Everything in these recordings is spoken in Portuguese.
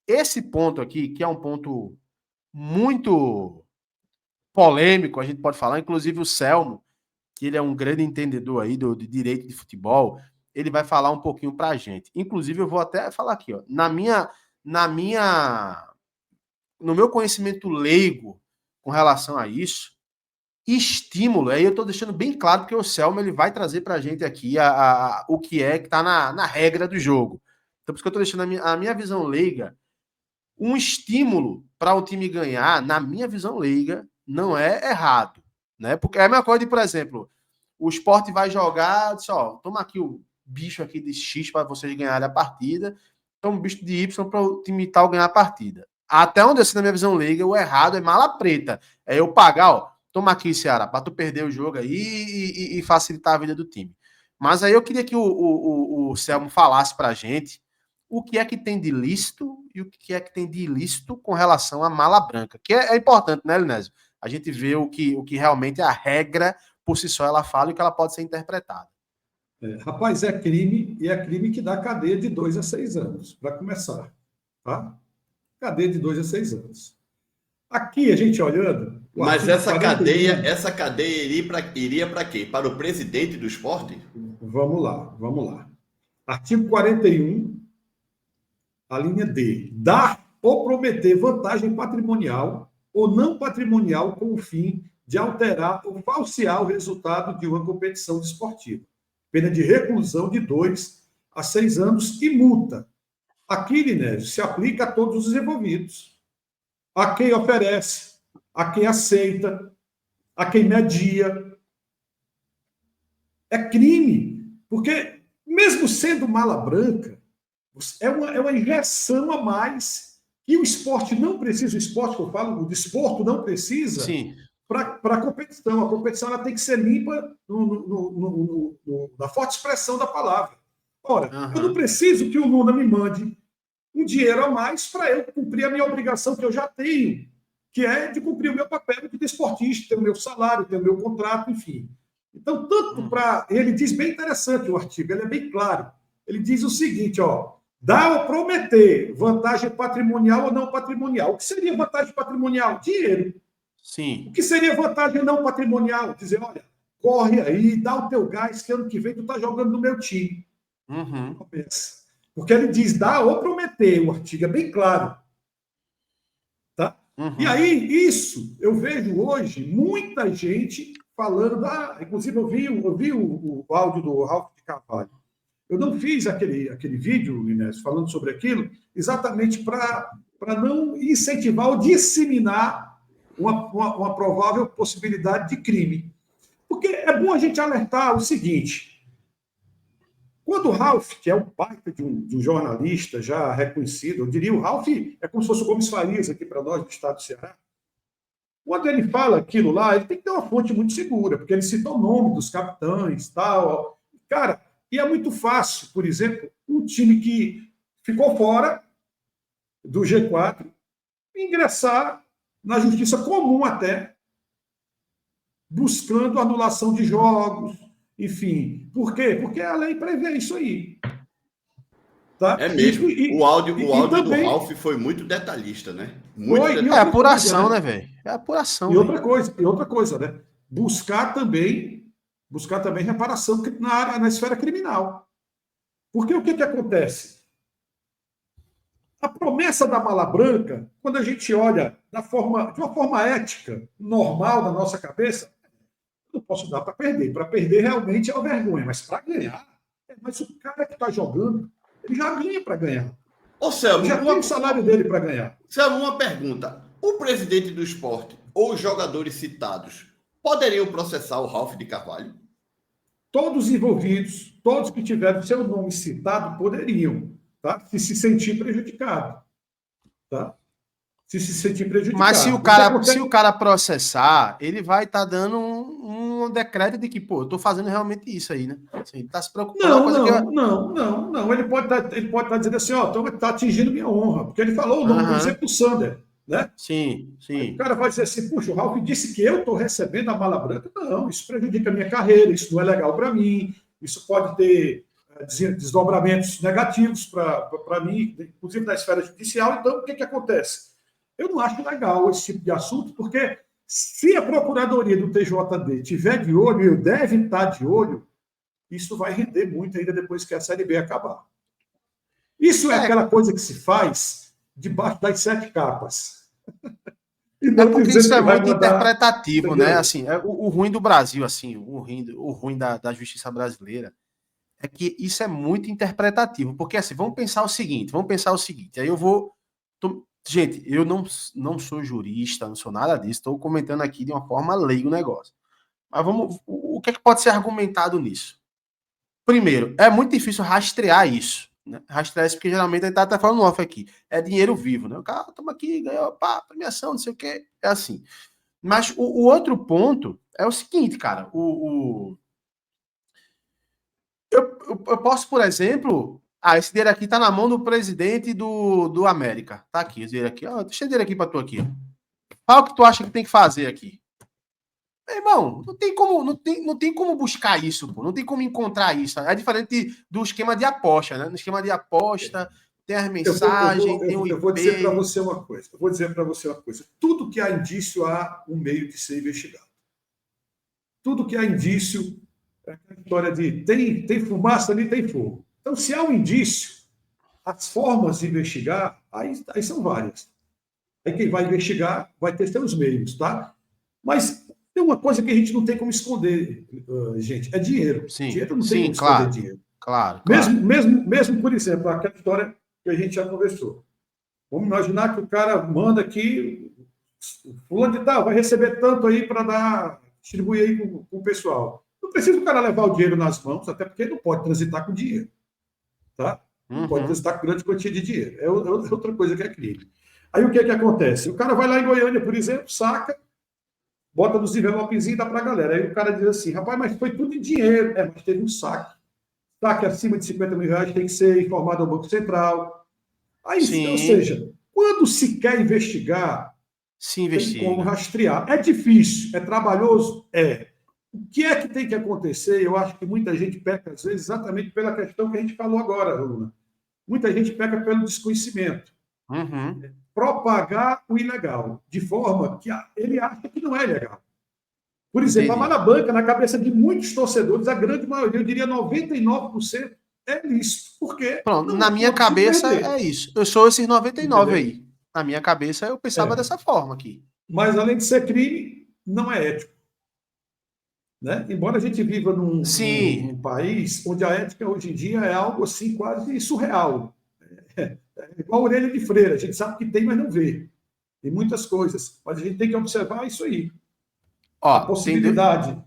esse ponto aqui, que é um ponto muito polêmico, a gente pode falar, inclusive o Selmo, que ele é um grande entendedor aí de direito de futebol, ele vai falar um pouquinho para a gente. Inclusive, eu vou até falar aqui, ó, no meu conhecimento leigo com relação a isso, estímulo, aí eu estou deixando bem claro, porque o Selmo ele vai trazer para a gente aqui o que é que está na regra do jogo. Então, por isso que eu estou deixando a minha visão leiga, um estímulo para o time ganhar, na minha visão leiga, não é errado. Né? Porque é a mesma coisa de, por exemplo, o Sport vai jogar, diz, ó, toma aqui o bicho aqui de X para vocês ganharem a partida, toma o bicho de Y para o time tal ganhar a partida. Até onde eu sei na minha visão leiga, o errado é mala preta. É eu pagar, ó, toma aqui, Ceará, para tu perder o jogo aí e facilitar a vida do time. Mas aí eu queria que o Selmo falasse para a gente o que é que tem de lícito e o que é que tem de ilícito com relação à mala branca, que é importante, né, Linésio? A gente vê o que realmente é a regra por si só ela fala e que ela pode ser interpretada. Rapaz, é crime, e é crime que dá cadeia de 2 a 6 anos, para começar. Tá? Cadeia de 2 a 6 anos. Aqui, a gente olhando... Mas essa cadeia iria para quê? Para o presidente do esporte? Vamos lá. Artigo 41, a linha D. Dar ou prometer vantagem patrimonial ou não patrimonial com o fim de alterar ou falsear o resultado de uma competição desportiva. Pena de reclusão de 2 a 6 anos e multa. Aqui, Linésio, se aplica a todos os envolvidos. A quem oferece, a quem aceita, a quem media. É crime, porque mesmo sendo mala branca, é uma injeção a mais que o esporte não precisa, o esporte que eu falo, o desporto não precisa para a competição. A competição ela tem que ser limpa na forte expressão da palavra. Ora, eu não preciso que o Lula me mande um dinheiro a mais para eu cumprir a minha obrigação que eu já tenho, que é de cumprir o meu papel de desportista, ter o meu salário, ter o meu contrato, enfim. Então, tanto para... Ele diz bem interessante o artigo, ele é bem claro. Ele diz o seguinte, ó, dá ou prometer vantagem patrimonial ou não patrimonial. O que seria vantagem patrimonial? Dinheiro. Sim. O que seria vantagem não patrimonial? Dizer, olha, corre aí, dá o teu gás, que ano que vem tu está jogando no meu time. Porque ele diz dá ou prometer, o artigo é bem claro. Tá? E aí, isso, eu vejo hoje muita gente falando, inclusive eu vi o áudio do Ralf de Carvalho. Eu não fiz aquele vídeo, Inés, falando sobre aquilo, exatamente para não incentivar ou disseminar uma provável possibilidade de crime. Porque é bom a gente alertar o seguinte: quando o Ralf, que é um baita de um jornalista já reconhecido, eu diria, o Ralf é como se fosse o Gomes Farias aqui para nós do estado do Ceará. Quando ele fala aquilo lá, ele tem que ter uma fonte muito segura, porque ele cita o nome dos capitães, tal. Cara, e é muito fácil, por exemplo, um time que ficou fora do G4 ingressar na justiça comum até, buscando anulação de jogos, enfim. Por quê? Porque a lei prevê isso aí. Tá? É mesmo. O áudio também, do Ralf foi muito detalhista, né? É apuração, né, velho? É apuração. E outra coisa, né? Buscar também reparação na esfera criminal. Porque o que acontece? A promessa da mala branca, quando a gente olha de uma forma ética, normal, na nossa cabeça, eu não posso dar para perder. Para perder realmente é uma vergonha, mas para ganhar, mas o cara que está jogando, ele já ganha para ganhar. Ô, Selmo, ele já tem o salário dele para ganhar. Selmo, uma pergunta. O presidente do esporte ou os jogadores citados poderiam processar o Ralf de Carvalho? Todos os envolvidos, todos que tiveram seu nome citado, poderiam, tá? Se sentir prejudicado. Tá? Se sentir prejudicado. Mas se o cara processar, ele vai estar dando um decreto de que, pô, eu estou fazendo realmente isso aí, né? Assim, ele está se preocupando. Não. Ele pode estar dizendo assim, ó, está atingindo minha honra. Porque ele falou o nome, por exemplo, do Sander. Né? Sim. Aí o cara vai dizer assim, puxa, o Ralf disse que eu estou recebendo a mala branca. Não, isso prejudica a minha carreira, isso não é legal para mim, isso pode ter desdobramentos negativos para mim, inclusive na esfera judicial. Então, o que acontece? Eu não acho legal esse tipo de assunto, porque se a Procuradoria do TJD tiver de olho, e deve estar de olho, isso vai render muito ainda depois que a Série B acabar. Isso é aquela coisa que se faz debaixo das 7 capas. E não porque isso é muito interpretativo, entendeu? Né? Assim, o ruim do Brasil, assim, o ruim da justiça brasileira é que isso é muito interpretativo. Porque, assim, vamos pensar o seguinte. Aí eu vou... Gente, eu não sou jurista, não sou nada disso. Estou comentando aqui de uma forma leiga o negócio. Mas o que é que pode ser argumentado nisso? Primeiro, é muito difícil rastrear isso. Né? Rastrear isso porque geralmente a gente tá até falando off aqui. É dinheiro vivo, né? O cara toma aqui, ganhou, pá, premiação, não sei o quê. É assim. Mas o outro ponto é o seguinte, cara. Eu posso, por exemplo... esse dinheiro aqui tá na mão do presidente do América. Tá aqui, esse dinheiro aqui. Deixa o dinheiro aqui pra tu aqui. Qual o que tu acha que tem que fazer aqui? Meu irmão, não tem como buscar isso, pô. Não tem como encontrar isso. É diferente do esquema de aposta, né? No esquema de aposta, tem as mensagens, tem o IP. Eu vou dizer para você uma coisa. Tudo que há indício, há um meio de ser investigado. Tudo que há indício, é a história de tem fumaça ali, tem fogo. Então, se há um indício, as formas de investigar, aí são várias. Aí quem vai investigar vai ter seus meios, tá? Mas tem uma coisa que a gente não tem como esconder, gente, é dinheiro. Sim, dinheiro não tem como esconder dinheiro. Claro. Mesmo, por exemplo, aquela história que a gente já conversou. Vamos imaginar que o cara manda aqui, fulano de tal, vai receber tanto aí para distribuir aí com o pessoal. Não precisa o cara levar o dinheiro nas mãos, até porque ele não pode transitar com dinheiro. Tá? Não pode transitar com grande quantia de dinheiro. É outra coisa que é crime. Aí o que acontece? O cara vai lá em Goiânia, por exemplo, saca, bota nos envelopezinhos e dá para a galera. Aí o cara diz assim, rapaz, mas foi tudo em dinheiro. Mas teve um saque. Saque acima de 50 mil reais tem que ser informado ao Banco Central. Aí, ou seja, quando se quer investigar, tem como rastrear. É difícil, é trabalhoso? É. O que é que tem que acontecer? Eu acho que muita gente peca, às vezes, exatamente pela questão que a gente falou agora, Luna. Muita gente peca pelo desconhecimento. Propagar o ilegal, de forma que ele acha que não é ilegal. Por exemplo, a Malabanca, na cabeça de muitos torcedores, a grande maioria, eu diria 99%, é lícito. Porque pronto, na minha cabeça é isso. Eu sou esses 99 aí. Na minha cabeça eu pensava dessa forma aqui. Mas, além de ser crime, não é ético. Né? Embora a gente viva num país onde a ética hoje em dia é algo assim quase surreal. É igual a orelha de freira, a gente sabe que tem, mas não vê. Tem muitas coisas, mas a gente tem que observar isso aí. A possibilidade.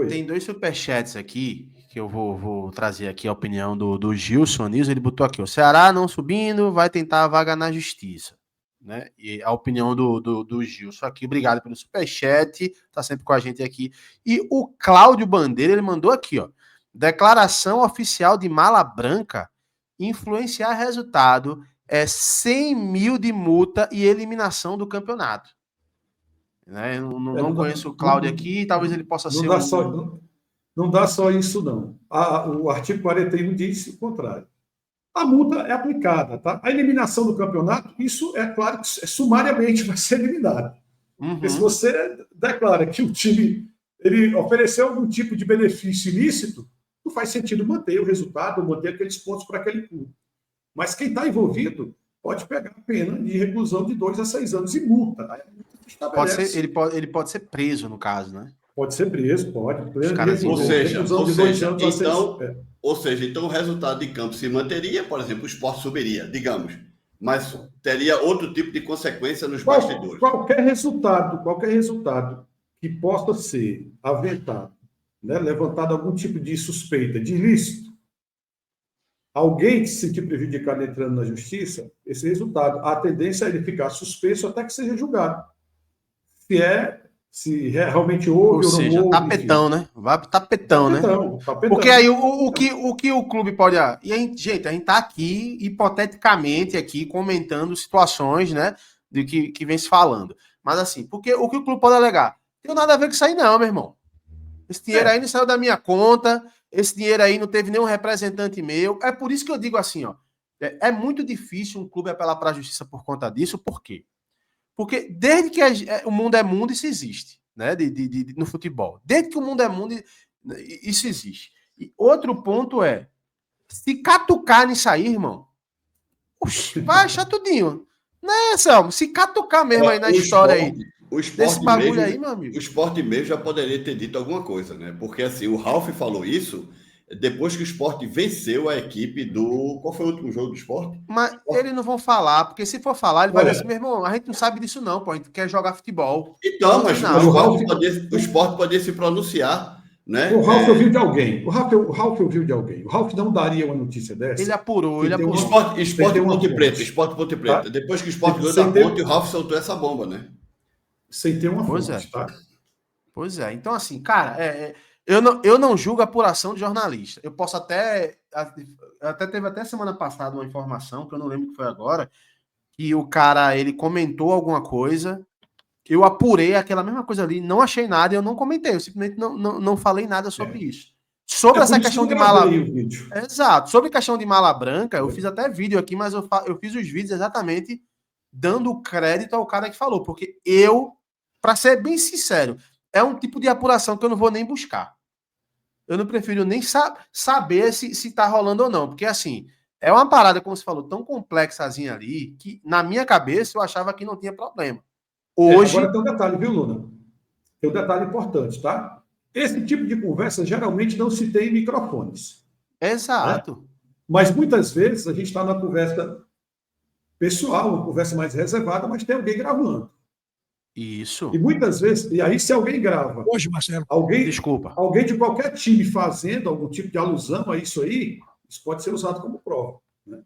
Tem 2 superchats aqui, que eu vou trazer aqui a opinião do Gilson Nilson. Ele botou aqui, o Ceará não subindo, vai tentar a vaga na justiça. Né? E a opinião do Gilson aqui, obrigado pelo superchat, tá sempre com a gente aqui. E o Cláudio Bandeira, ele mandou aqui, ó, declaração oficial de Mala Branca, influenciar resultado, 100 mil de multa e eliminação do campeonato. Né? Eu não conheço o Cláudio aqui, talvez ele possa ser não dá só isso, não. O artigo 41 diz o contrário. A multa é aplicada, tá? A eliminação do campeonato, isso é claro que sumariamente vai ser eliminado. Porque se você declara que o time ele ofereceu algum tipo de benefício ilícito, não faz sentido manter o resultado, manter aqueles pontos para aquele clube. Mas quem está envolvido pode pegar a pena de reclusão de 2 a 6 anos e multa. Aí a multa estabelece. Ele pode ser preso, no caso, né? Pode ser preso, pode. Ou seja, então o resultado de campo se manteria, por exemplo, o Sport subiria, digamos, mas teria outro tipo de consequência nos bastidores. Qualquer resultado que possa ser aventado, né, levantado algum tipo de suspeita de ilícito, alguém que se sentir prejudicado entrando na justiça, esse resultado, a tendência é ele ficar suspenso até que seja julgado. Se realmente houve ou não houve. Tapetão, enfim. Né? Vai pro tapetão, né? Porque aí o que o clube pode... E aí, gente, a gente tá aqui, hipoteticamente, aqui, comentando situações, né? Do que vem se falando. Mas assim, porque o que o clube pode alegar? Não tem nada a ver com isso aí não, meu irmão. Esse dinheiro aí não saiu da minha conta, esse dinheiro aí não teve nenhum representante meu. É por isso que eu digo assim, ó, é muito difícil um clube apelar para a justiça por conta disso. Por quê? Porque desde que o mundo é mundo, isso existe, né? No futebol. Desde que o mundo é mundo, isso existe. E outro ponto é, se catucar nisso aí, irmão, vai achar tudinho. Né, Selmo? Se catucar mesmo aí na história aí, desse bagulho mesmo, aí, meu amigo. O esporte mesmo já poderia ter dito alguma coisa, né? Porque assim, o Ralf falou isso depois que o esporte venceu a equipe do... Qual foi o último jogo do esporte? Mas eles não vão falar, porque se for falar, ele vai dizer assim, meu irmão, a gente não sabe disso não, pô, a gente quer jogar futebol. Então, mas o esporte poderia se pronunciar, né? O Ralf ouviu de alguém. O Ralf ouviu de alguém. O Ralf não daria uma notícia dessa. Ele apurou, ele apurou. Esporte Ponte Preta. Tá? Depois que o esporte ganhou da Ponte, o Ralf soltou essa bomba, né? Sem ter uma fonte, tá? Pois é. Então, assim, cara, eu não julgo a apuração de jornalista. Eu posso até teve até semana passada uma informação, que eu não lembro que foi agora, que o cara, ele comentou alguma coisa, eu apurei aquela mesma coisa ali, não achei nada e eu não comentei, eu simplesmente não falei nada sobre isso. Sobre essa questão de mala... Exato. Sobre a questão de mala branca, eu fiz até vídeo aqui, mas eu fiz os vídeos exatamente dando crédito ao cara que falou, porque para ser bem sincero, é um tipo de apuração que eu não vou nem buscar. Eu não prefiro nem saber se tá rolando ou não, porque assim, é uma parada, como você falou, tão complexazinha ali, que na minha cabeça eu achava que não tinha problema. Hoje... Agora tem um detalhe, viu, Luna? Tem um detalhe importante, tá? Esse tipo de conversa geralmente não se tem em microfones. Exato. Né? Mas muitas vezes a gente está numa conversa pessoal, uma conversa mais reservada, mas tem alguém gravando. Isso. E muitas vezes, e aí se alguém grava... Hoje, Marcelo. Desculpa. Alguém de qualquer time fazendo algum tipo de alusão a isso aí, isso pode ser usado como prova. Né?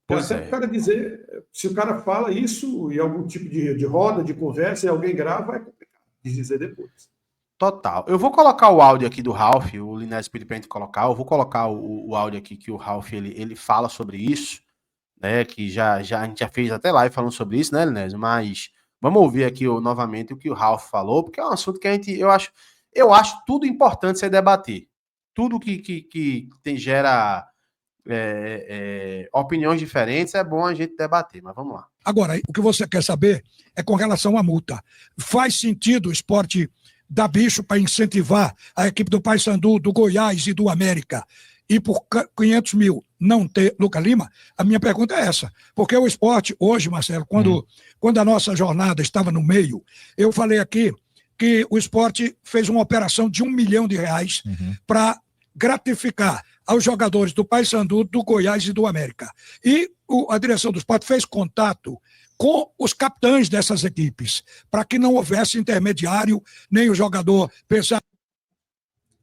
Pois até o cara dizer, se o cara fala isso em algum tipo de roda, de conversa, e alguém grava, é complicado de dizer depois. Total. Eu vou colocar o áudio aqui do Ralf, o Linés pediu pra gente colocar, eu vou colocar o áudio aqui que o Ralf, ele fala sobre isso, né, que a gente já fez até live falando sobre isso, né, Linés? Mas vamos ouvir aqui novamente o que o Ralf falou, porque é um assunto que eu acho tudo importante você debater. Tudo que gera opiniões diferentes é bom a gente debater, mas vamos lá. Agora, o que você quer saber é com relação à multa. Faz sentido o esporte dar bicho para incentivar a equipe do Paysandu, do Goiás e do América e por 500 mil não ter Lucas Lima? A minha pergunta é essa. Porque o esporte, hoje, Marcelo, quando a nossa jornada estava no meio, eu falei aqui que o esporte fez uma operação de R$1 milhão para gratificar aos jogadores do Paysandu, do Goiás e do América. E a direção do esporte fez contato com os capitães dessas equipes, para que não houvesse intermediário, nem o jogador pensar...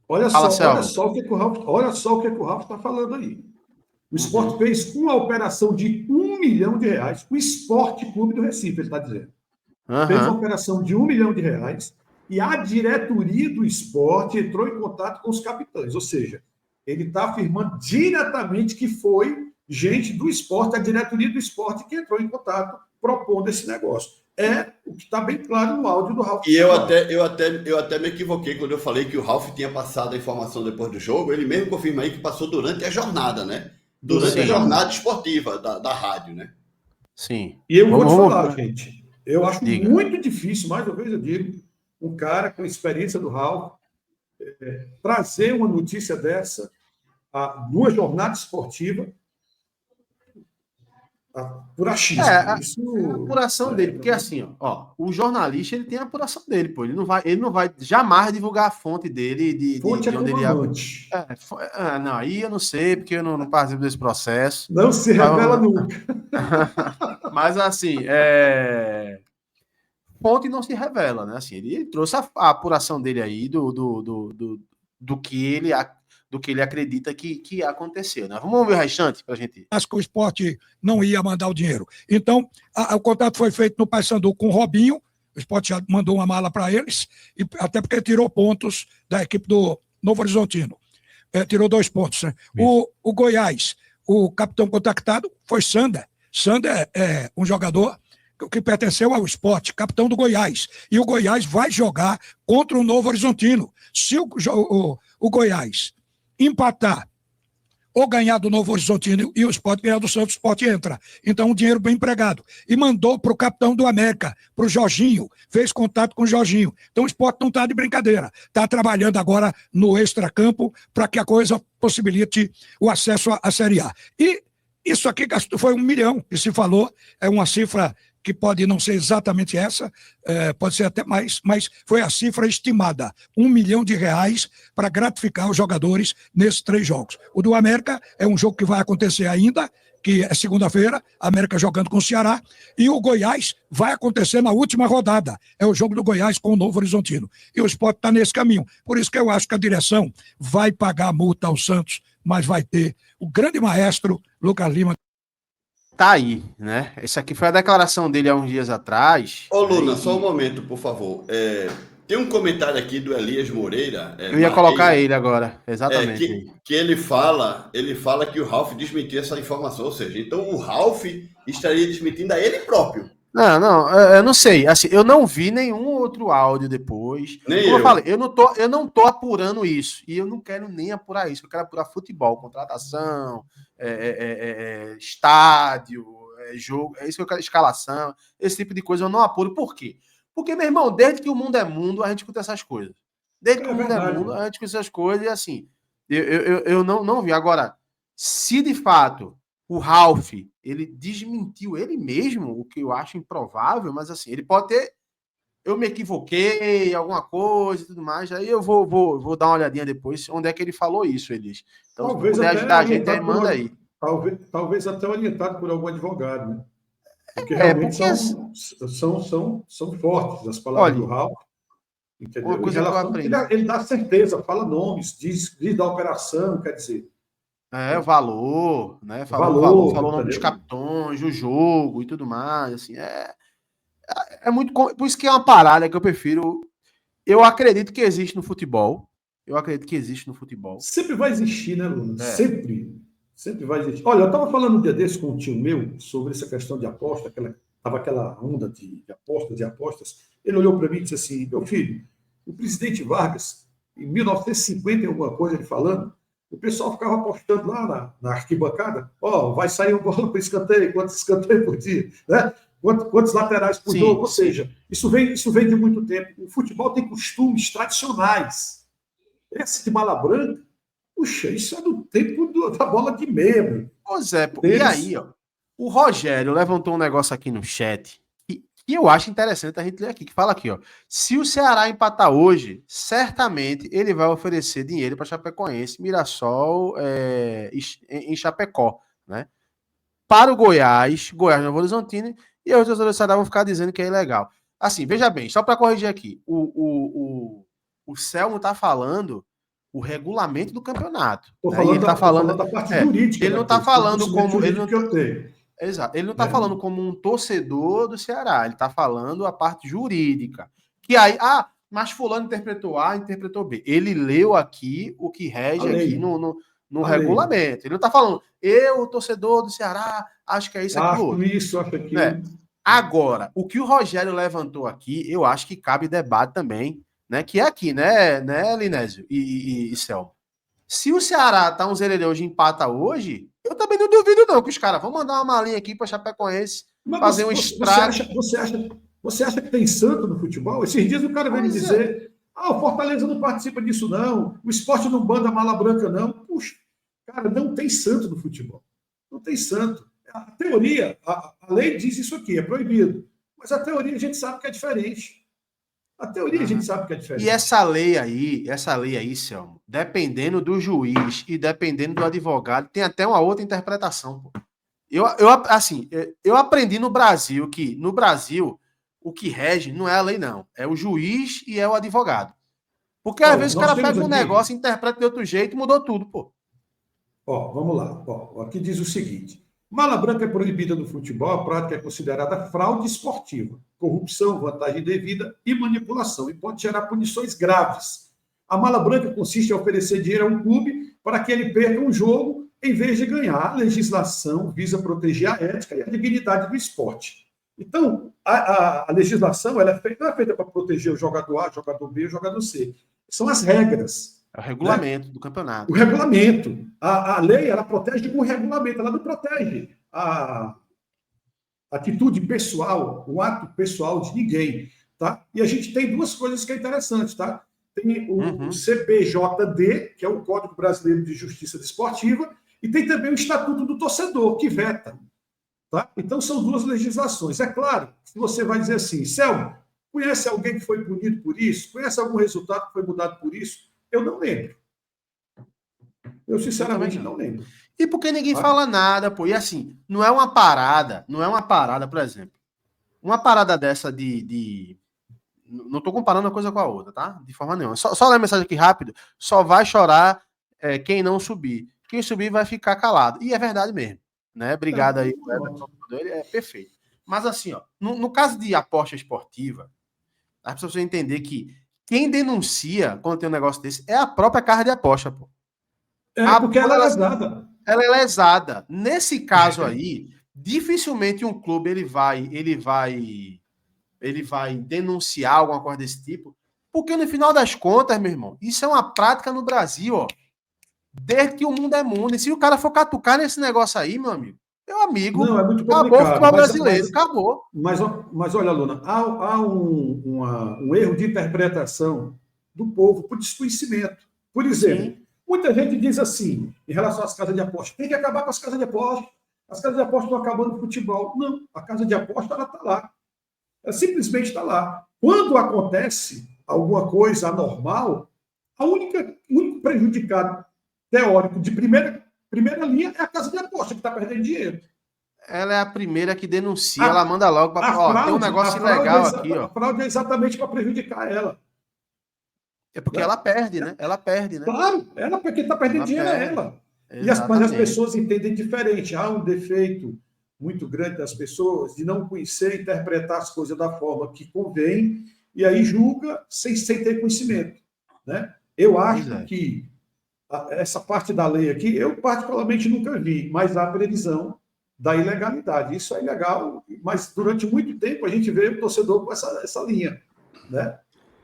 Olha só o que o Ralf está falando aí. O esporte fez uma operação de R$1 milhão, o Esporte Clube do Recife, ele está dizendo. Fez uma operação de R$1 milhão e a diretoria do esporte entrou em contato com os capitães. Ou seja, ele está afirmando diretamente que foi gente do esporte, a diretoria do esporte, que entrou em contato propondo esse negócio. É o que está bem claro no áudio do Ralf. E eu até me equivoquei quando eu falei que o Ralf tinha passado a informação depois do jogo. Ele mesmo confirma aí que passou durante a jornada, né? Durante a jornada esportiva da rádio, né? Sim. E eu vou te falar, gente, eu acho muito difícil, mais uma vez eu digo, um cara com a experiência do Ralf trazer uma notícia dessa numa jornada esportiva por achismo. A apuração dele, porque assim, ó, o jornalista ele tem a apuração dele, pô. Ele não vai jamais divulgar a fonte dele fonte de onde ele é. Não, aí eu não sei, porque eu não participo desse processo. Não se revela nunca. Mas assim, fonte não se revela, né? Assim, ele trouxe a apuração dele aí do que ele acredita que aconteceu, né? Vamos ver o restante pra gente. Acho que o esporte não ia mandar o dinheiro. Então, o contato foi feito no Paysandu com o Robinho, o esporte já mandou uma mala para eles, e até porque tirou pontos da equipe do Novo Horizontino. Tirou 2 pontos, né? O Goiás, o capitão contactado foi Sander. Sander é um jogador que pertenceu ao esporte, capitão do Goiás. E o Goiás vai jogar contra o Novo Horizontino. Se o Goiás empatar ou ganhar do Novo Horizontino e o Sport ganhar do Santos, o Sport entra. Então, um dinheiro bem empregado. E mandou para o capitão do América, para o Jorginho, fez contato com o Jorginho. Então, o Sport não está de brincadeira. Está trabalhando agora no extracampo para que a coisa possibilite o acesso à Série A. E isso aqui foi 1 milhão que se falou, é uma cifra que pode não ser exatamente essa, pode ser até mais, mas foi a cifra estimada, R$1 milhão para gratificar os jogadores nesses 3 jogos. O do América é um jogo que vai acontecer ainda, que é segunda-feira, América jogando com o Ceará, e o Goiás vai acontecer na última rodada, é o jogo do Goiás com o Novo Horizontino. E o Sport está nesse caminho. Por isso que eu acho que a direção vai pagar a multa ao Santos, mas vai ter o grande maestro Lucas Lima. Tá aí, né? Essa aqui foi a declaração dele há uns dias atrás. Ô, Luna, só um momento, por favor. Tem um comentário aqui do Elias Moreira. Eu ia colocar ele agora, exatamente. Que ele fala que o Ralf desmentiu essa informação, ou seja, então o Ralf estaria desmentindo a ele próprio. Não, eu não sei. Assim, eu não vi nenhum outro áudio depois. Nem Como eu. eu falei, eu não tô apurando isso. E eu não quero nem apurar isso. Eu quero apurar futebol, contratação, estádio, jogo. É isso que eu quero, escalação. Esse tipo de coisa eu não apuro. Por quê? Porque, meu irmão, desde que o mundo é mundo, a gente escuta essas coisas. Desde que o mundo é mundo, a gente escuta essas coisas. E assim, eu não vi. Agora, se de fato o Ralf, ele desmentiu ele mesmo, o que eu acho improvável, mas assim, ele pode ter... Eu me equivoquei, alguma coisa e tudo mais, aí eu vou dar uma olhadinha depois onde é que ele falou isso, Elis. Então, talvez se puder ajudar a gente, aí manda aí. Talvez até orientado por algum advogado, né? Porque realmente são fortes as palavras do Ralf. Entendeu? Uma coisa que eu aprendi. Ele dá certeza, fala nomes, diz da operação, quer dizer... o valor, né? Falou o nome dos capitões, do jogo e tudo mais, assim, é muito... Por isso que é uma parada que eu prefiro... Eu acredito que existe no futebol. Sempre vai existir, né, Luna? Sempre vai existir. Olha, eu estava falando um dia desse com um tio meu sobre essa questão de aposta, estava aquela onda de apostas. Ele olhou para mim e disse assim, meu filho, o presidente Vargas, em 1950 e alguma coisa, ele falando, o pessoal ficava apostando lá na arquibancada, vai sair uma bola para escanteio, quantos escanteios por dia, né? Quantos laterais por jogo, ou seja, isso vem de muito tempo. O futebol tem costumes tradicionais. Esse de mala branca, puxa, isso é do tempo da bola de meia, meu. Pois é, e aí, ó, o Rogério levantou um negócio aqui no chat que eu acho interessante a gente ler aqui, que fala aqui, ó, se o Ceará empatar hoje, certamente ele vai oferecer dinheiro para Chapecoense, Mirassol em Chapecó, né? Para o Goiás, Novo Horizontino, e os torcedores do Ceará vão ficar dizendo que é ilegal. Assim, veja bem, só para corrigir aqui, o Selmo está falando o regulamento do campeonato. Né? Ele está falando da parte jurídica. Ele não está falando como... que eu tenho. Exato. Ele não está falando como um torcedor do Ceará, ele está falando a parte jurídica. Que aí, mas fulano interpretou A, interpretou B. Ele leu aqui o que rege aqui no regulamento. Ele não está falando, eu, torcedor do Ceará, acho que é isso, aquilo. Acho aquilo. Agora, o que o Rogério levantou aqui, eu acho que cabe debate também, né? Que é aqui, né Linésio e Selma? Se o Ceará tá um zerelê hoje, empata hoje, eu também não duvido não que os caras vão mandar uma malinha aqui para Chapecoense fazer um estrago. Você acha que tem santo no futebol? Esses dias o cara veio me dizer, o Fortaleza não participa disso não, o Sport não manda mala branca não. Puxa, cara, não tem santo no futebol. Não tem santo. A teoria, a lei diz isso aqui, é proibido. Mas a teoria a gente sabe que é diferente. A teoria a gente sabe que é diferente. E essa lei aí, Selmo, dependendo do juiz e dependendo do advogado, tem até uma outra interpretação. Pô. Eu aprendi no Brasil que, o que rege não é a lei, não. É o juiz e é o advogado. Porque às vezes o cara pega um negócio, interpreta de outro jeito e mudou tudo, pô. Vamos lá. Aqui diz o seguinte. Mala branca é proibida no futebol, a prática é considerada fraude esportiva, corrupção, vantagem indevida e manipulação, e pode gerar punições graves. A mala branca consiste em oferecer dinheiro a um clube para que ele perca um jogo em vez de ganhar. A legislação visa proteger a ética e a dignidade do esporte. Então, a legislação não é feita para proteger o jogador A, o jogador B e o jogador C. São as regras. É o regulamento do campeonato. O regulamento. A lei, ela protege o regulamento, ela não protege a atitude pessoal, o ato pessoal de ninguém, tá? E a gente tem duas coisas que é interessante, tá? Tem o CBJD, que é o Código Brasileiro de Justiça Desportiva, e tem também o Estatuto do Torcedor, que veta, tá? Então, são duas legislações. É claro, se você vai dizer assim, Selma, conhece alguém que foi punido por isso? Conhece algum resultado que foi mudado por isso? Eu não lembro. Eu, sinceramente, não lembro. E porque ninguém fala nada, pô. E assim, não é uma parada, por exemplo. Uma parada dessa não tô comparando uma coisa com a outra, tá? De forma nenhuma. Só ler a mensagem aqui rápido. Só vai chorar quem não subir. Quem subir vai ficar calado. E é verdade mesmo, né? Obrigado aí. Ele é perfeito. Mas assim, ó, no caso de aposta esportiva, as pessoas precisam entender que quem denuncia quando tem um negócio desse é a própria casa de aposta, pô. Porque ela é lesada. Ela é lesada. Nesse caso aí, dificilmente um clube ele vai denunciar alguma coisa desse tipo, porque no final das contas, meu irmão, isso é uma prática no Brasil, ó. Desde que o mundo é mundo. E se o cara for catucar nesse negócio aí, meu amigo, não, é muito acabou o futebol brasileiro, acabou. Mas olha, Luna, há um erro de interpretação do povo por desconhecimento. Por exemplo, muita gente diz assim, em relação às casas de aposta, tem que acabar com as casas de aposta. As casas de aposta estão acabando com o futebol. Não, a casa de aposta ela está lá. Ela simplesmente está lá. Quando acontece alguma coisa anormal, o único prejudicado teórico de primeira linha é a casa de aposta, que está perdendo dinheiro. Ela é a primeira que denuncia, ela manda logo para tem um negócio ilegal aqui, ó. A fraude é exatamente para prejudicar ela. É porque ela perde, né? Ela perde, né? Claro, ela porque está perdendo dinheiro é ela. Mas as pessoas entendem diferente. Há um defeito muito grande das pessoas de não conhecer, interpretar as coisas da forma que convém, e aí julga sem ter conhecimento, né? Eu acho que essa parte da lei aqui, eu particularmente nunca vi, mas há previsão da ilegalidade. Isso é ilegal, mas durante muito tempo a gente vê o torcedor com essa linha, né?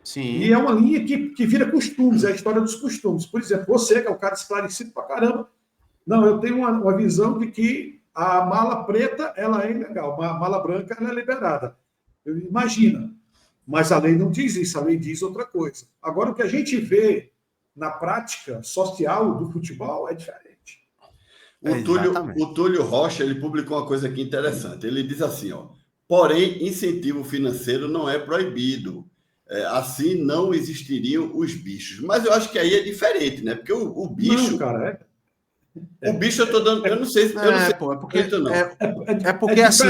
Sim. E é uma linha que vira costumes, é a história dos costumes. Por exemplo, você, que é um cara esclarecido pra caramba, não, eu tenho uma visão de que a mala preta ela é ilegal, a mala branca ela é liberada. Imagina. Mas a lei não diz isso, a lei diz outra coisa. Agora, o que a gente vê na prática social do futebol é diferente. O Túlio Rocha ele publicou uma coisa aqui interessante. Ele diz assim, ó, porém, incentivo financeiro não é proibido. Assim não existiriam os bichos. Mas eu acho que aí é diferente, né? Porque o bicho... Não, cara, o bicho eu tô dando... Eu não sei... Pô, é porque assim,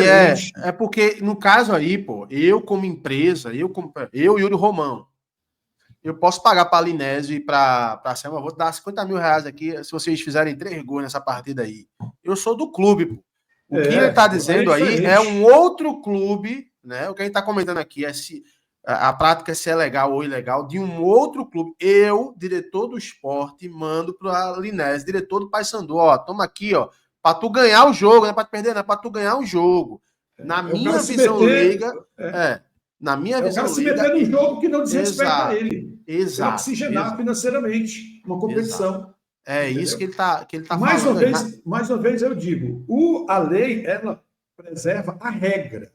é porque no caso aí, pô, eu como empresa, eu Yuri Romão, eu posso pagar para a Linésio e para a Selma, vou dar 50 mil reais aqui se vocês fizerem 3 gols nessa partida aí. Eu sou do clube, pô. O que ele está dizendo aí é um outro clube, né? O que a gente está comentando aqui é se a prática se é legal ou ilegal de um outro clube. Eu, diretor do esporte, mando para a Linésio, diretor do Paysandu, ó, toma aqui, ó, para tu ganhar o jogo, não é para tu perder, não é para tu ganhar o jogo. Na minha visão leiga, na minha visão leiga... se meter num jogo que não desrespeita ele. Exato. Oxigenar financeiramente uma competição. Exato. É entendeu? Isso que ele tá mais falando. Mais uma vez eu digo, a lei, ela preserva a regra.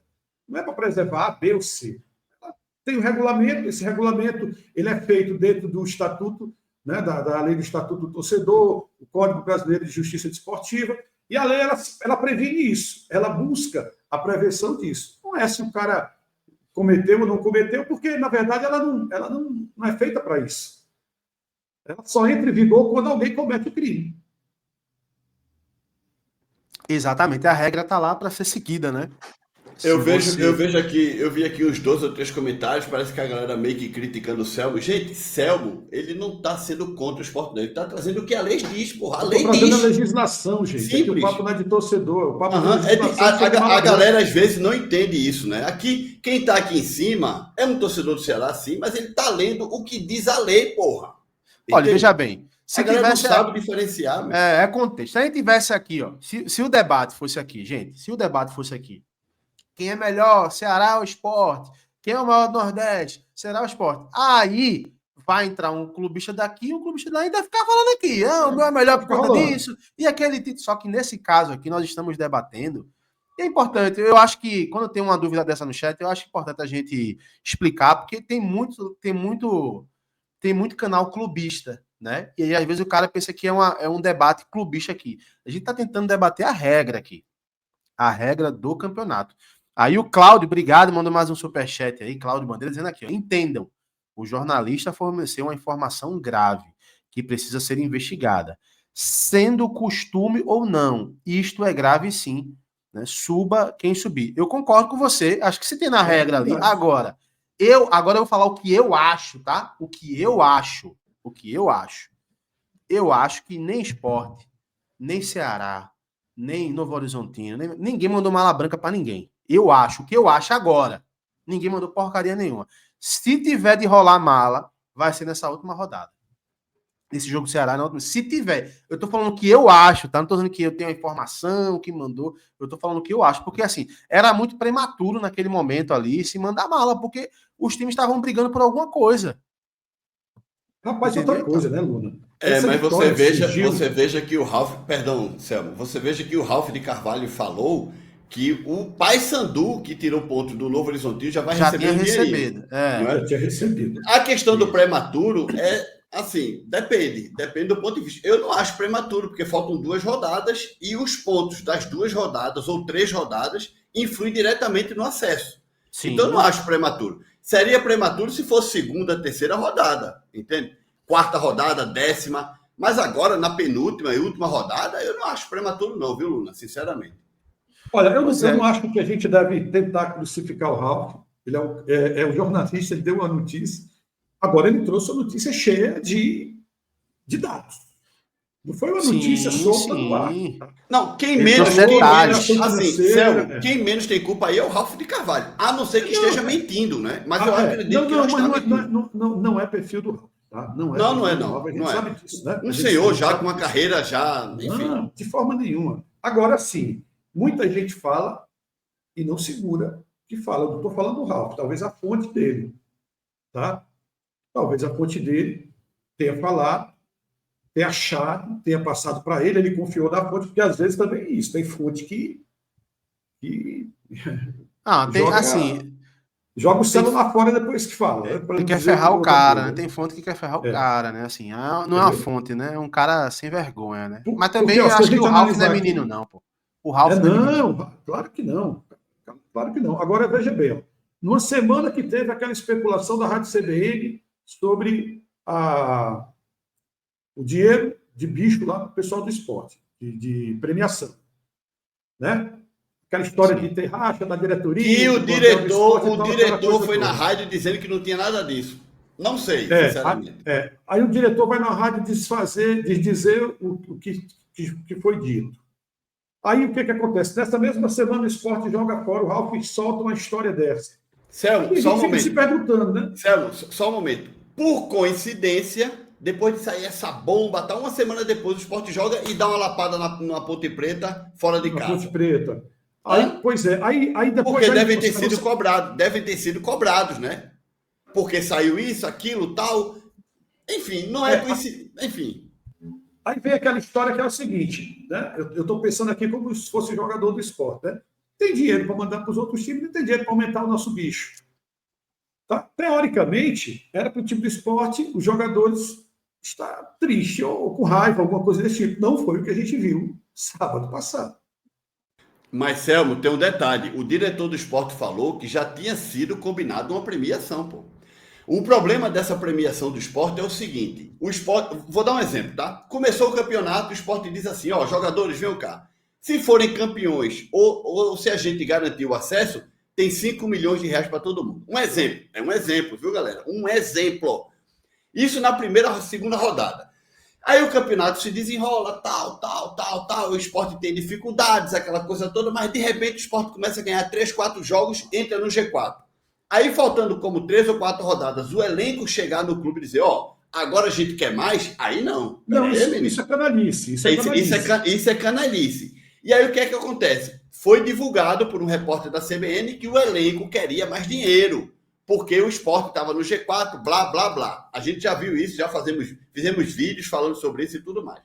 Não é para preservar A, B ou C. Ela tem um regulamento, esse regulamento ele é feito dentro do estatuto, né, da lei do Estatuto do Torcedor, o Código Brasileiro de Justiça Desportiva, e a lei ela previne isso, ela busca a prevenção disso. Não é se o cara cometeu ou não cometeu, porque, na verdade, ela não é feita para isso. Ela só entra em vigor quando alguém comete o crime. Exatamente, a regra está lá para ser seguida, né? Eu vi aqui uns 2 ou 3 comentários, parece que a galera meio que criticando o Selmo. Gente, Selmo, ele não está sendo contra o esporte, não. Ele está trazendo o que a lei diz, porra. A lei diz. Trazendo a legislação, gente. Simples. Aqui o papo não é de torcedor. O papo a galera, às vezes, não entende isso, né? Aqui, quem está aqui em cima é um torcedor do Ceará, sim, mas ele está lendo o que diz a lei, porra. Olha, veja bem. Se a galera não sabe diferenciar. É contexto. Se a gente tivesse aqui, ó, se o debate fosse aqui, gente, se o debate fosse aqui, quem é melhor, Ceará ou Sport? Quem é o maior do Nordeste? Será o Sport. Aí vai entrar um clubista daqui e um clubista daí vai ficar falando aqui, o meu é melhor por conta disso, e aquele título. Só que nesse caso aqui, nós estamos debatendo, e é importante, eu acho que, quando tem uma dúvida dessa no chat, eu acho importante a gente explicar, porque tem muito canal clubista, né? E aí, às vezes, o cara pensa que é um debate clubista aqui. A gente está tentando debater a regra aqui, a regra do campeonato. Aí o Cláudio, obrigado, mandou mais um superchat aí, Cláudio Bandeira, dizendo aqui, ó, entendam, o jornalista forneceu uma informação grave, que precisa ser investigada. Sendo costume ou não, isto é grave sim. Né? Suba quem subir. Eu concordo com você, acho que se tem na regra ali. Agora eu vou falar o que eu acho, tá? O que eu acho. Eu acho que nem Sport, nem Ceará, nem Novo Horizontino, ninguém mandou mala branca para ninguém. Eu acho, o que eu acho agora. Ninguém mandou porcaria nenhuma. Se tiver de rolar mala, vai ser nessa última rodada. Nesse jogo Ceará, na última. Se tiver. Eu tô falando o que eu acho, tá? Não tô dizendo que eu tenho a informação, que mandou. Eu tô falando o que eu acho. Porque, assim, era muito prematuro naquele momento ali se mandar mala, porque os times estavam brigando por alguma coisa. Rapaz, entendeu? Outra coisa, né, Luna? Mas você veja que o Ralf... Perdão, Selmo. Você veja que o Ralf de Carvalho falou que o Paysandu, que tirou ponto do Novo Horizontino, já receber tinha recebido. Já tinha recebido. A questão do prematuro assim, depende do ponto de vista. Eu não acho prematuro, porque faltam 2 rodadas e os pontos das 2 rodadas ou 3 rodadas influem diretamente no acesso. Sim. Então eu não acho prematuro. Seria prematuro se fosse 2ª, 3ª rodada, entende? 4ª rodada, 10ª, mas agora na penúltima e última rodada eu não acho prematuro não, viu, Luna? Sinceramente. Olha, eu não acho que a gente deve tentar crucificar o Ralf. Ele é um jornalista, ele deu uma notícia. Agora ele trouxe uma notícia cheia de dados. Não foi uma notícia solta no ar. Não, quem menos tem culpa aí é o Ralf de Carvalho. A não ser que esteja mentindo, né? Mas eu acredito que não é perfil do Ralf. Tá? Não é. A gente sabe disso, né? Um senhor já com uma carreira já... Enfim. Não, de forma nenhuma. Agora, sim, muita gente fala e não segura que fala. Eu não estou falando do Ralf, talvez a fonte dele. Tá? Talvez a fonte dele tenha falado, tenha achado, tenha passado para ele, ele confiou na fonte, porque às vezes também é isso. Tem fonte que joga o celular fora depois que fala. Que quer ferrar o cara, né? Tem fonte que quer ferrar o cara, né? Assim, não é uma fonte, né? É um cara sem vergonha, né? Mas também eu acho que o Ralf não é menino, não, pô. O Ralf não, claro que não. Claro que não. Agora, veja bem, ó. Numa semana que teve aquela especulação da Rádio CBN sobre o dinheiro de bicho lá para o pessoal do esporte, de premiação. Né? Aquela história de ter racha da diretoria. E o diretor foi na rádio dizendo que não tinha nada disso. Não sei, sinceramente. Aí o diretor vai na rádio dizer o que foi dito. Aí o que acontece? Nessa mesma semana o esporte joga fora, o Ralf solta uma história dessa. Selmo, só um momento. Se perguntando, né? Selmo, só um momento. Por coincidência, depois de sair essa bomba, uma semana depois o Sport joga e dá uma lapada na Ponte Preta, fora de casa. Ponte Preta. Aí, pois é, aí depois... Porque devem ter sido cobrados, né? Porque saiu isso, aquilo, tal. Enfim, não é coincidência. Enfim. Aí vem aquela história que é o seguinte, né? Eu estou pensando aqui como se fosse jogador do Sport, né? Tem dinheiro para mandar para os outros times, não tem dinheiro para aumentar o nosso bicho. Tá? Teoricamente, era para o time do esporte os jogadores estar tristes ou com raiva, alguma coisa desse tipo. Não foi o que a gente viu sábado passado. Mas, Selmo, tem um detalhe. O diretor do esporte falou que já tinha sido combinado uma premiação, pô. O problema dessa premiação do esporte é o seguinte. O esporte, vou dar um exemplo, tá? Começou o campeonato, o esporte diz assim, ó, jogadores, venham cá. Se forem campeões ou se a gente garantir o acesso, tem 5 milhões de reais para todo mundo. Um exemplo. É um exemplo, viu, galera? Um exemplo. Isso na segunda rodada. Aí o campeonato se desenrola, tal. O esporte tem dificuldades, aquela coisa toda, mas de repente o esporte começa a ganhar 3, 4 jogos, entra no G4. Aí faltando como 3 ou 4 rodadas, o elenco chegar no clube e dizer, ó, agora a gente quer mais? Aí não. Não, isso é canalice. Isso é canalice. E aí o que é que acontece? Foi divulgado por um repórter da CBN que o elenco queria mais dinheiro. porque o Sport estava no G4, blá, blá, blá. A gente já viu isso, já fizemos vídeos falando sobre isso e tudo mais.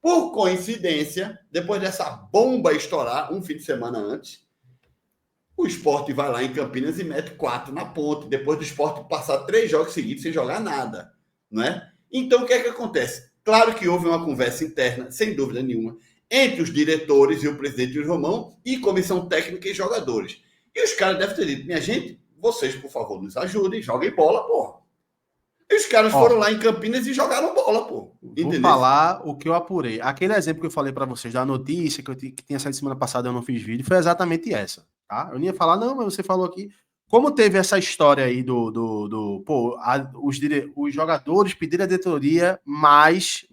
Por coincidência, depois dessa bomba estourar, um fim de semana antes, o Sport vai lá em Campinas e mete 4 na ponte, depois do Sport passar 3 jogos seguidos sem jogar nada, não é? Então, o que é que acontece? Claro que houve uma conversa interna, sem dúvida nenhuma, entre os diretores e o presidente Romão e comissão técnica e jogadores. E os caras devem ter dito, minha gente, vocês, por favor, nos ajudem, joguem bola, porra. E os caras foram lá em Campinas e jogaram bola, pô. Vou falar o que eu apurei. Aquele exemplo que eu falei para vocês da notícia que tinha saído semana passada, eu não fiz vídeo, foi exatamente essa, tá? Eu não ia falar, não, mas você falou aqui. Como teve essa história aí os jogadores pediram a diretoria mais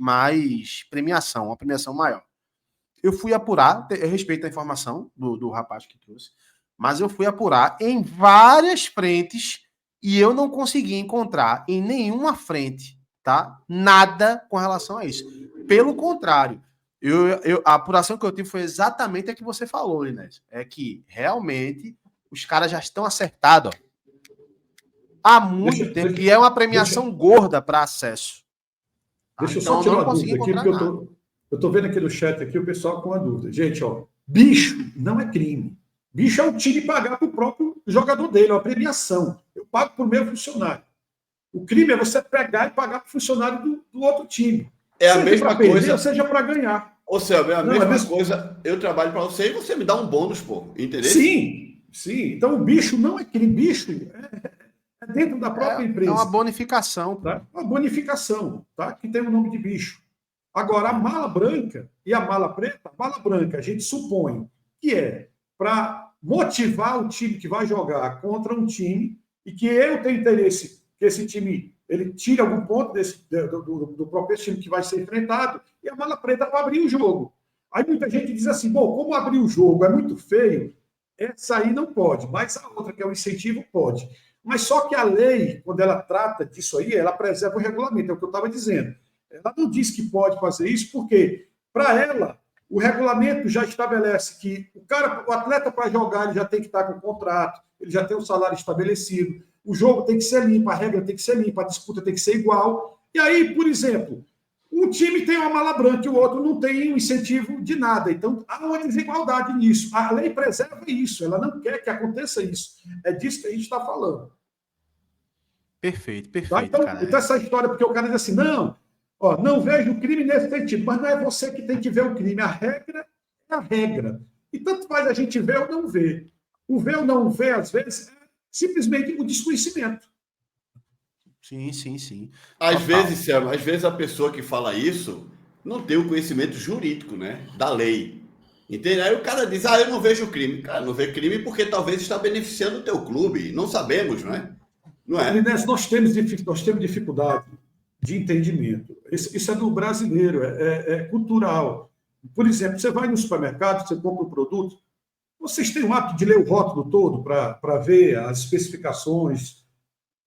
premiação, uma premiação maior. Eu fui apurar, eu respeito a informação do rapaz que trouxe, mas eu fui apurar em várias frentes e eu não consegui encontrar em nenhuma frente, tá? Nada com relação a isso. Pelo contrário, a apuração que eu tive foi exatamente a que você falou, Inês. É que realmente os caras já estão acertados há muito tempo. E é uma premiação gorda para acesso. Deixa eu só tirar uma dúvida aqui, porque eu estou vendo aqui no chat aqui o pessoal com a dúvida. Gente, ó, bicho não é crime. Bicho é o time pagar para o próprio jogador dele, é uma premiação. Eu pago para o meu funcionário. O crime é você pegar e pagar para o funcionário do outro time. É a mesma coisa. Seja para ganhar. Ou seja, é a mesma coisa. Eu trabalho para você e você me dá um bônus, pô. Entendeu? Sim. Então o bicho não é crime. Bicho é dentro da própria empresa. É uma bonificação. Tá? Uma bonificação, tá? Que tem o nome de bicho. Agora, a mala branca e a mala preta, a mala branca a gente supõe que é para motivar o time que vai jogar contra um time e que eu tenho interesse que esse time ele tire algum ponto do próprio time que vai ser enfrentado, e a mala preta para abrir o jogo. Aí muita gente diz assim, bom, como abrir o jogo é muito feio, essa aí não pode, mas a outra, que é o incentivo, pode. Mas só que a lei, quando ela trata disso aí, ela preserva o regulamento, é o que eu estava dizendo. Ela não diz que pode fazer isso, porque, para ela, o regulamento já estabelece que o atleta, para jogar, ele já tem que estar com contrato, ele já tem o salário estabelecido, o jogo tem que ser limpo, a regra tem que ser limpa, a disputa tem que ser igual. E aí, por exemplo, um time tem uma mala branca e o outro não tem um incentivo de nada. Então, há uma desigualdade nisso. A lei preserva isso, ela não quer que aconteça isso. É disso que a gente está falando. Perfeito. Tá? Então, essa história, porque o cara diz assim, não vejo o crime nesse sentido, mas não é você que tem que ver o crime. A regra é a regra. E tanto faz a gente ver ou não ver. O ver ou não ver, às vezes, é simplesmente o desconhecimento. Sim. Às vezes a pessoa que fala isso não tem o conhecimento jurídico, né, da lei. Entende? Aí o cara diz, eu não vejo crime. Cara, não vê crime porque talvez está beneficiando o teu clube. Não sabemos, não é? Não é? Inês, nós temos dificuldade de entendimento. Isso é do brasileiro, é cultural. Por exemplo, você vai no supermercado, você compra um produto, vocês têm o hábito de ler o rótulo todo para ver as especificações?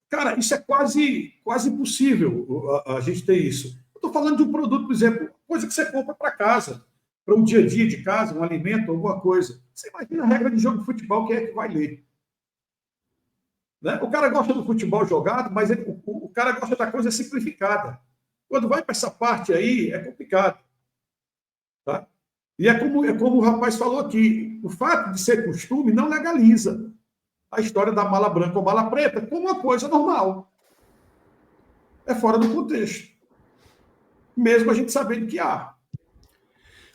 Cara, isso é quase impossível a gente ter isso. Eu estou falando de um produto, por exemplo, coisa que você compra para casa, para um dia a dia de casa, um alimento, alguma coisa. Você imagina a regra de jogo de futebol, quem é que vai ler? Né? O cara gosta do futebol jogado, mas o cara gosta da coisa simplificada. Quando vai para essa parte aí, é complicado. Tá? E é como o rapaz falou aqui, o fato de ser costume não legaliza a história da mala branca ou mala preta como uma coisa normal. É fora do contexto. Mesmo a gente sabendo que há.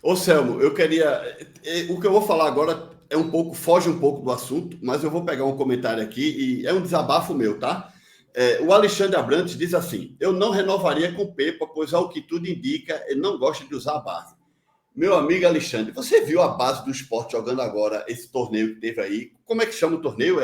Ô, Selmo, o que eu vou falar agora foge um pouco do assunto, mas eu vou pegar um comentário aqui e é um desabafo meu, tá? O Alexandre Abrantes diz assim, eu não renovaria com o Pepa, pois ao que tudo indica, ele não gosta de usar a base. Meu amigo Alexandre, você viu a base do Sport jogando agora esse torneio que teve aí? Como é que chama o torneio?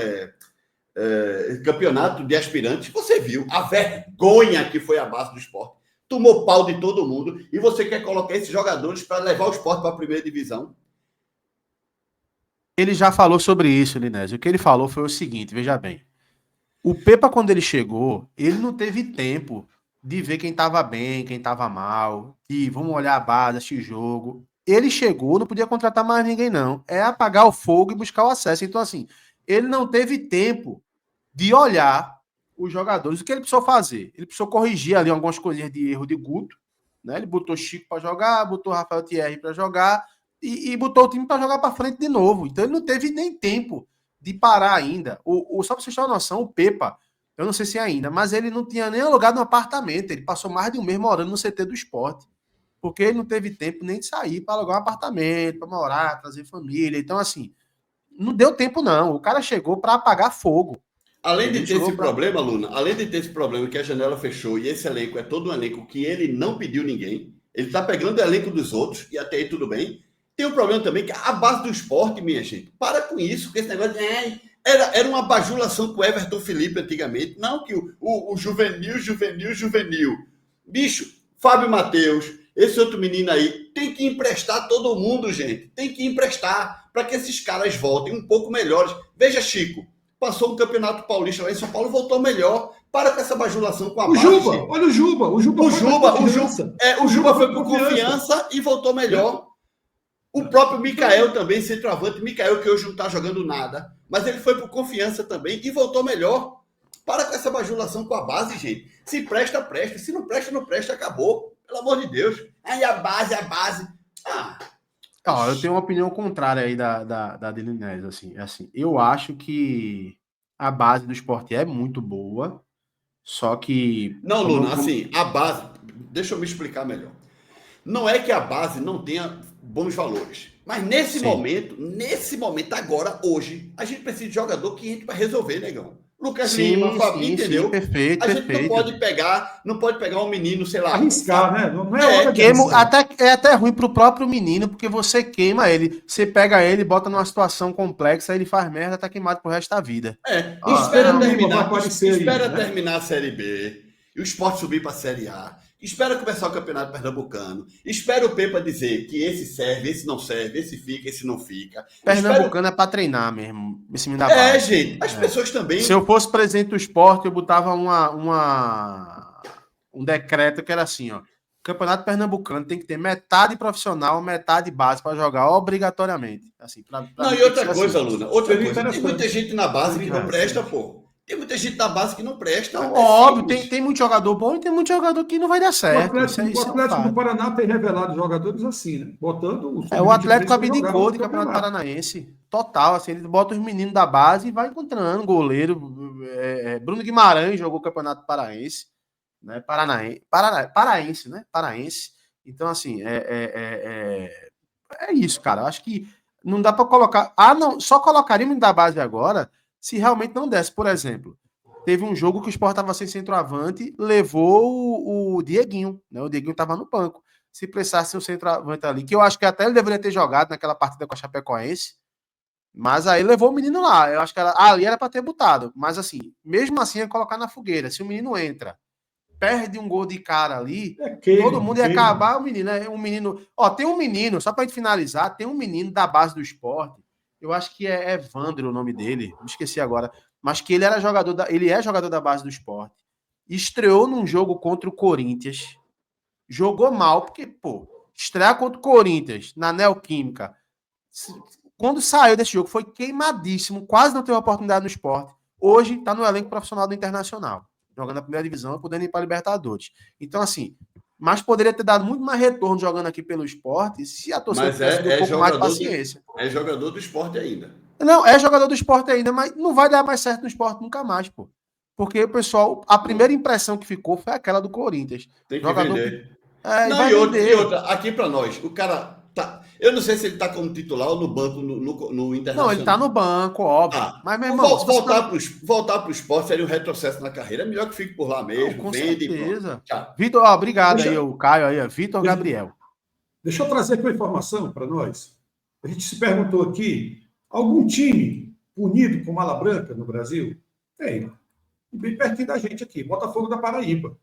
Campeonato de aspirantes. Você viu a vergonha que foi a base do Sport? Tomou pau de todo mundo e você quer colocar esses jogadores para levar o Sport para a primeira divisão? Ele já falou sobre isso, Linésio. O que ele falou foi o seguinte, veja bem. O Pepa, quando ele chegou, ele não teve tempo de ver quem estava bem, quem estava mal, e vamos olhar a base, assistir jogo. Ele chegou, não podia contratar mais ninguém, não. É apagar o fogo e buscar o acesso. Então, assim, ele não teve tempo de olhar os jogadores. O que ele precisou fazer? Ele precisou corrigir ali algumas coisinhas de erro de Guto, né? Ele botou Chico para jogar, botou Rafael Thierry para jogar e botou o time para jogar para frente de novo. Então ele não teve nem tempo de parar ainda. Só para vocês terem uma noção, o Pepa, eu não sei se ainda, mas ele não tinha nem alugado um apartamento. Ele passou mais de um mês morando no CT do Sport, porque ele não teve tempo nem de sair para alugar um apartamento, para morar, trazer família. Então, assim, não deu tempo, não. O cara chegou para apagar fogo. Além de ter esse problema, Luna, além de ter esse problema que a janela fechou e esse elenco é todo um elenco que ele não pediu ninguém, ele está pegando o elenco dos outros e até aí tudo bem. Tem um problema também que a base do esporte, minha gente, para com isso, com esse negócio de... Era uma bajulação com o Everton Felipe antigamente. Não, que o juvenil. Bicho, Fábio Matheus, esse outro menino aí, tem que emprestar todo mundo, gente. Tem que emprestar para que esses caras voltem um pouco melhores. Veja, Chico, passou um campeonato paulista lá em São Paulo, voltou melhor. Para com essa bajulação com a base. Juba, olha o Juba. O Juba foi por confiança e voltou melhor. O próprio Mikael também, centroavante. Mikael, que hoje não está jogando nada. Mas ele foi por confiança também e voltou melhor. Para com essa bajulação com a base, gente. Se presta, presta. Se não presta, não presta. Acabou. Pelo amor de Deus. Aí a base. Eu tenho uma opinião contrária aí da Delinés. Assim, eu acho que a base do Sport é muito boa. Só que... Não, Luna, assim, a base... Deixa eu me explicar melhor. Não é que a base não tenha bons valores. Mas nesse momento, agora, hoje, a gente precisa de jogador que entre para resolver, negão. Lucas Lima, Fabinho, entendeu? Sim, perfeito. A gente não pode pegar um menino, sei lá. Arriscar, né? Não é hora de é até ruim pro próprio menino, porque você queima ele. Você pega ele, bota numa situação complexa, ele faz merda, tá queimado pro resto da vida. Espera terminar a Série B e o Sport subir para a Série A. Espera começar o Campeonato Pernambucano. Espera o Pepa dizer que esse serve, esse não serve, esse fica, esse não fica. Pernambucano é para treinar mesmo. Esse menino da base. Gente. As pessoas também... Se eu fosse presidente do esporte, eu botava um decreto que era assim, ó. O Campeonato Pernambucano tem que ter metade profissional, metade base para jogar obrigatoriamente. Assim, e outra coisa, assim. Luna. Tem muita gente na base que não presta, pô. Tem muita gente da base que não presta. Óbvio, tem muito jogador bom e tem muito jogador que não vai dar certo. O Atlético do Paraná tem revelado jogadores assim, né? Botando o Atlético abdicou de Campeonato Paranaense. Total, assim, ele bota os meninos da base e vai encontrando goleiro. Bruno Guimarães jogou Campeonato Paraense, né? Paraense, né? Paraense. Então, assim, é isso, cara. Eu acho que não dá para colocar. Só colocaria o menino da base agora se realmente não desse. Por exemplo, teve um jogo que o Sport estava sem centroavante, levou o Dieguinho, né? O Dieguinho estava no banco. Se precisasse um centroavante ali, que eu acho que até ele deveria ter jogado naquela partida com a Chapecoense, mas aí levou o menino lá. Eu acho que ali era para ter botado. Mas assim, mesmo assim, ia colocar na fogueira. Se o menino entra, perde um gol de cara ali, todo mundo ia acabar. O menino, tem um menino, só para gente finalizar, tem um menino da base do Sport. Eu acho que é Evandro o nome dele, me esqueci agora, mas que ele é jogador da base do Sport. Estreou num jogo contra o Corinthians, jogou mal, porque, estrear contra o Corinthians na Neoquímica, quando saiu desse jogo, foi queimadíssimo, quase não teve oportunidade no Sport. Hoje está no elenco profissional do Internacional, jogando na primeira divisão e podendo ir para a Libertadores. Então, assim, mas poderia ter dado muito mais retorno jogando aqui pelo Sport se a torcida tivesse um pouco mais de paciência. É jogador do Sport ainda. Não, é jogador do Sport ainda, mas não vai dar mais certo no Sport nunca mais, pô. Porque o pessoal, a primeira impressão que ficou foi aquela do Corinthians. Tem que vender. E outra, aqui para nós, o cara tá... Eu não sei se ele tá como titular ou no banco no Internacional. Não, ele tá no banco, óbvio. Mas, meu irmão, voltar pro Sport seria um retrocesso na carreira. É melhor que fique por lá mesmo. Não, com certeza. Vitor, obrigado aí, o Caio aí, Vitor Gabriel. Deixa eu trazer aqui uma informação para nós. A gente se perguntou aqui, algum time punido com mala branca no Brasil? Tem. Bem pertinho da gente aqui, Botafogo da Paraíba.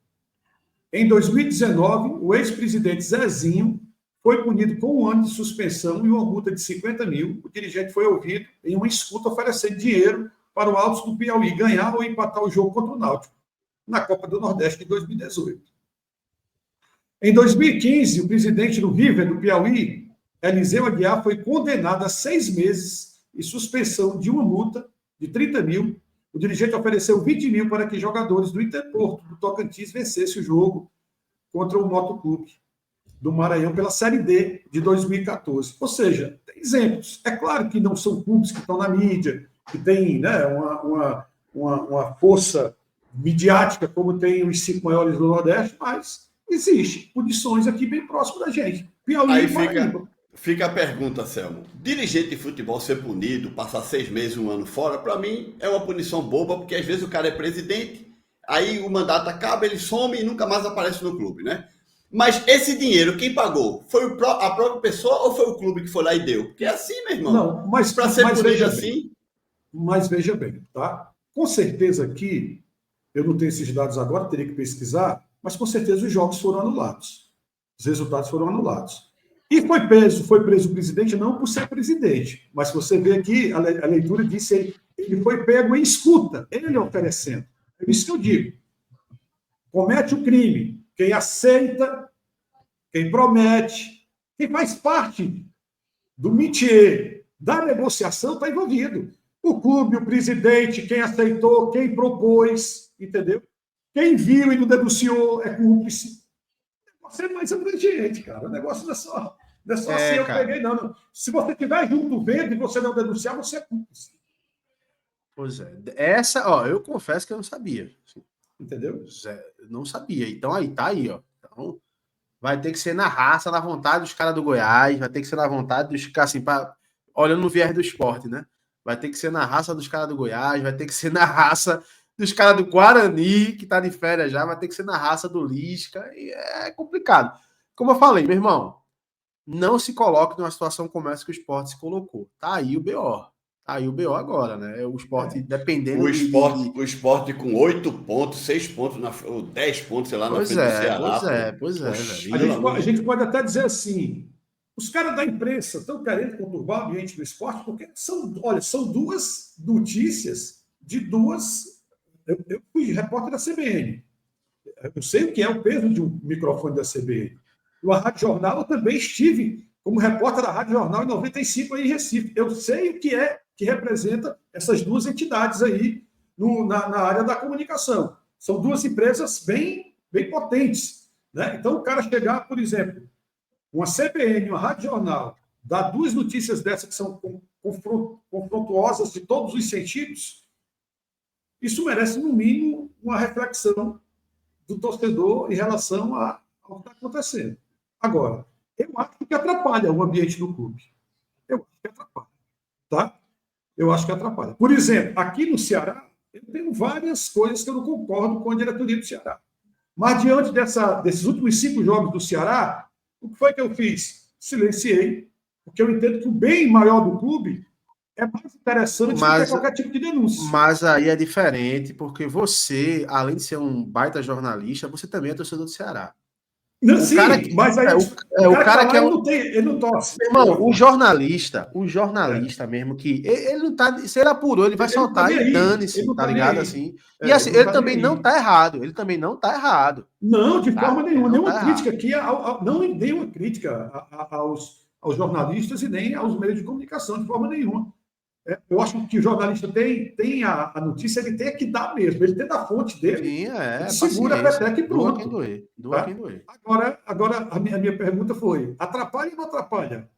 Em 2019, o ex-presidente Zezinho foi punido com 1 ano de suspensão e uma multa de 50 mil. O dirigente foi ouvido em uma escuta oferecendo dinheiro para o Altos do Piauí ganhar ou empatar o jogo contra o Náutico, na Copa do Nordeste de 2018. Em 2015, o presidente do River do Piauí, Eliseu Aguiar, foi condenado a 6 meses e suspensão de uma multa de 30 mil, o dirigente ofereceu 20 mil para que jogadores do Interporto, do Tocantins, vencessem o jogo contra o Motoclube do Maranhão pela Série D de 2014. Ou seja, tem exemplos. É claro que não são clubes que estão na mídia, que têm, né, uma força midiática como tem os 5 maiores do Nordeste, mas existe condições aqui bem próximo da gente. Piauí, aí fica a pergunta, Selmo. Dirigente de futebol ser punido, passar 6 meses, 1 ano fora, para mim é uma punição boba, porque às vezes o cara é presidente, aí o mandato acaba, ele some e nunca mais aparece no clube, né? Mas esse dinheiro, quem pagou? Foi a própria pessoa ou foi o clube que foi lá e deu? Porque é assim, meu irmão. Não, mas para ser punido assim... Mas veja bem, tá? Com certeza aqui, eu não tenho esses dados agora, teria que pesquisar, mas com certeza os jogos foram anulados. Os resultados foram anulados. E foi preso o presidente não por ser presidente, mas você vê aqui, a leitura disse ele foi pego em escuta, ele oferecendo. É isso que eu digo. Comete o crime quem aceita, quem promete, quem faz parte do métier, da negociação, está envolvido. O clube, o presidente, quem aceitou, quem propôs, entendeu? Quem viu e não denunciou é cúmplice. O negócio é mais abrangente, cara. O negócio não é só assim, eu peguei, não. Se você estiver junto vendo e você não denunciar, você é cúmplice. Pois é. Eu confesso que eu não sabia. Entendeu? Não sabia. Então aí, tá aí, ó. Então, vai ter que ser na raça, na vontade dos caras do Goiás, vai ter que ser na vontade dos caras, assim, olhando no viés do esporte, né? Vai ter que ser na raça dos caras do Goiás, vai ter que ser na raça dos caras do Guarani, que tá de férias já, vai ter que ser na raça do Lisca, e é complicado. Como eu falei, meu irmão, não se coloque numa situação como essa que o esporte se colocou. Tá aí o BO. Aí o BO agora, né? O esporte, dependendo... O esporte com 8 pontos, 6 pontos, ou 10 pontos, sei lá, na frente do Ceará. Pois é. A gente pode até dizer assim, os caras da imprensa estão querendo conturbar o ambiente do esporte, porque são 2 notícias de 2... Eu fui repórter da CBN. Eu sei o que é o peso de um microfone da CBN. No Rádio Jornal, eu também estive como repórter da Rádio Jornal em 95 aí em Recife. Eu sei o que é que representa essas 2 entidades aí na área da comunicação. São 2 empresas bem potentes, né? Então, o cara chegar, por exemplo, uma CBN, uma Rádio Jornal, dar 2 notícias dessas que são confrontuosas de todos os sentidos, isso merece, no mínimo, uma reflexão do torcedor em relação ao que está acontecendo. Agora, eu acho que atrapalha o ambiente do clube. Eu acho que atrapalha. Tá? Eu acho que atrapalha. Por exemplo, aqui no Ceará, eu tenho várias coisas que eu não concordo com a diretoria do Ceará. Mas, diante desses últimos 5 jogos do Ceará, o que foi que eu fiz? Silenciei, porque eu entendo que o bem maior do clube é mais interessante do que qualquer tipo de denúncia. Mas aí é diferente, porque você, além de ser um baita jornalista, você também é torcedor do Ceará. Não, sim, mas aí o cara que ele não torce. Irmão, o jornalista mesmo, que ele não tá, se ele apurou, ele vai soltar e dane-se, tá ligado? Assim. E assim, ele também não tá errado. Ele também não tá errado. Não, de forma nenhuma. Nenhuma crítica aqui, não nenhuma crítica aos jornalistas e nem aos meios de comunicação, de forma nenhuma. Eu acho que o jornalista tem a notícia, ele tem que dar mesmo. Ele tem da fonte dele. Sim, segura a peteca e pronto. Doa quem doer. Agora a minha pergunta foi: atrapalha ou não atrapalha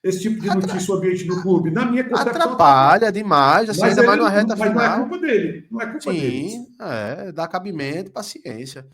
esse tipo de notícia o ambiente do clube? Na minha concepção, atrapalha demais, assim, ainda mais na reta final. Mas não é culpa dele. Não é culpa dele. Sim, dá cabimento, paciência.